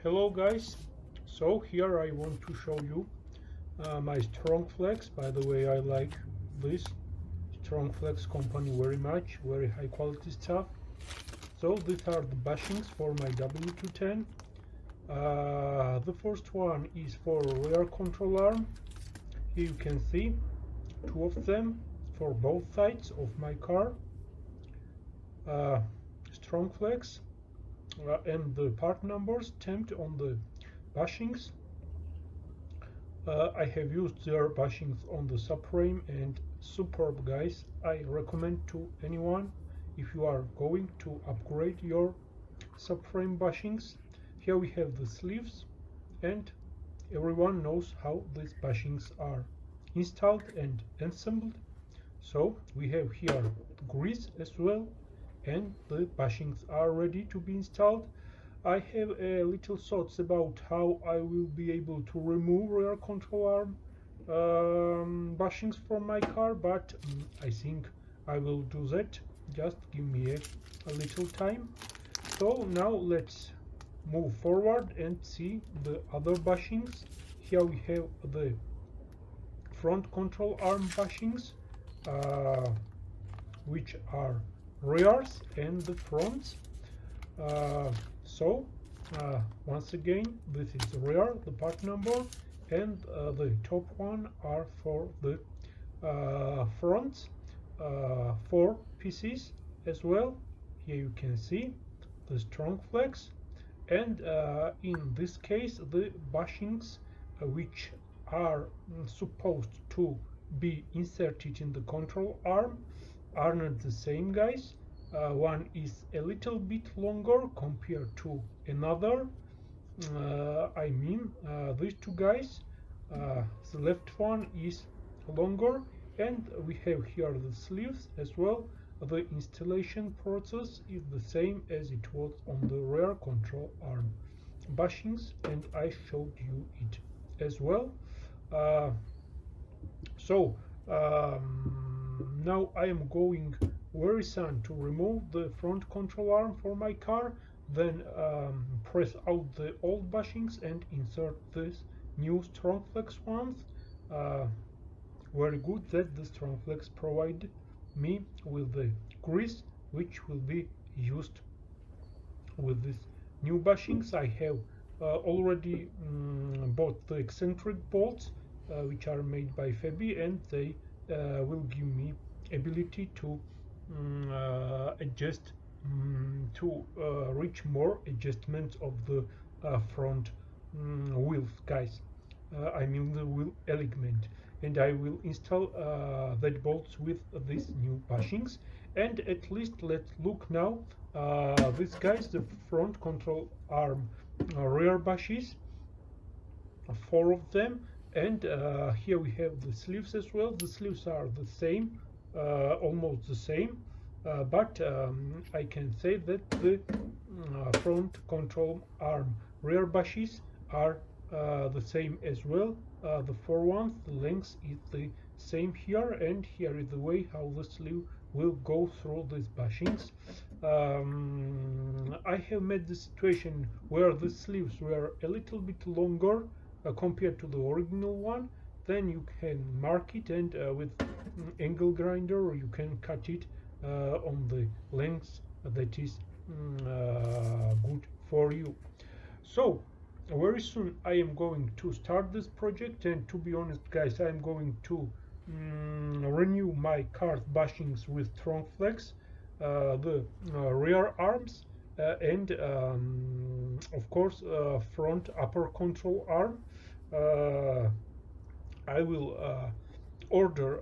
Hello guys, so here I want to show you my STRONGFLEX. By the way, I like this STRONGFLEX company very much, very high quality stuff. So these are the bushings for my W210. The first one is for rear control arm. Here you can see two of them for both sides of my car. STRONGFLEX. And the part numbers stamped on the bushings. I have used their bushings on the subframe and superb guys. I recommend to anyone if you are going to upgrade your subframe bushings. Here we have the sleeves, and everyone knows how these bushings are installed and assembled. So we have here the grease as well, and the bushings are ready to be installed. I have a little thoughts about how I will be able to remove rear control arm bushings from my car, but I think I will do that. Just give me a little time. So now let's move forward and see the other bushings. Here we have the front control arm bushings, which are rears and the fronts. Once again, this is rear, the part number, and the top one are for the fronts, 4 pieces as well. Here you can see the STRONGFLEX, and in this case the bushings which are supposed to be inserted in the control arm are not the same, guys. One is a little bit longer compared to another. I mean, these two guys, the left one is longer, and we have here the sleeves as well. The installation process is the same as it was on the rear control arm bushings, and I showed you it as well. Now I am going very soon to remove the front control arm for my car, then press out the old bushings and insert these new STRONGFLEX ones. Very good that the STRONGFLEX provide me with the grease which will be used with these new bushings. I have already bought the eccentric bolts which are made by Fabi, and they will give me ability to adjust to reach more adjustments of the front wheels, guys. I mean the wheel element, and I will install that bolts with these new bushings. And at least let's look now these guys, the front control arm rear bushes, 4 of them, and here we have the sleeves as well. The sleeves are the same, almost the same, but I can say that the front control arm rear bushes are the same as well. The 4 ones, the length is the same here, and here is the way how the sleeve will go through these bushings. I have made the situation where the sleeves were a little bit longer compared to the original one. Then you can mark it, and with angle grinder you can cut it on the length that is good for you. So very soon I am going to start this project, and to be honest guys, I am going to renew my car's bushings with STRONGFLEX, the rear arms, and of course front upper control arm. I will order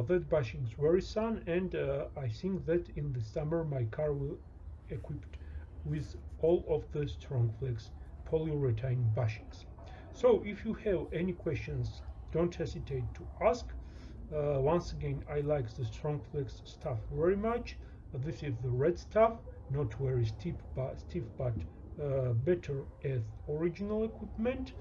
that bushings very soon, and I think that in the summer my car will equipped with all of the STRONGFLEX polyurethane bushings. So if you have any questions, don't hesitate to ask. Once again, I like the STRONGFLEX stuff very much. This is the red stuff, not very stiff but better as original equipment.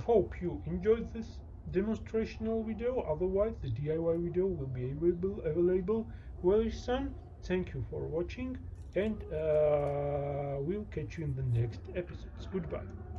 Hope you enjoyed this demonstrational video. Otherwise the DIY video will be available very soon. Thank you for watching, and we'll catch you in the next episodes. Goodbye.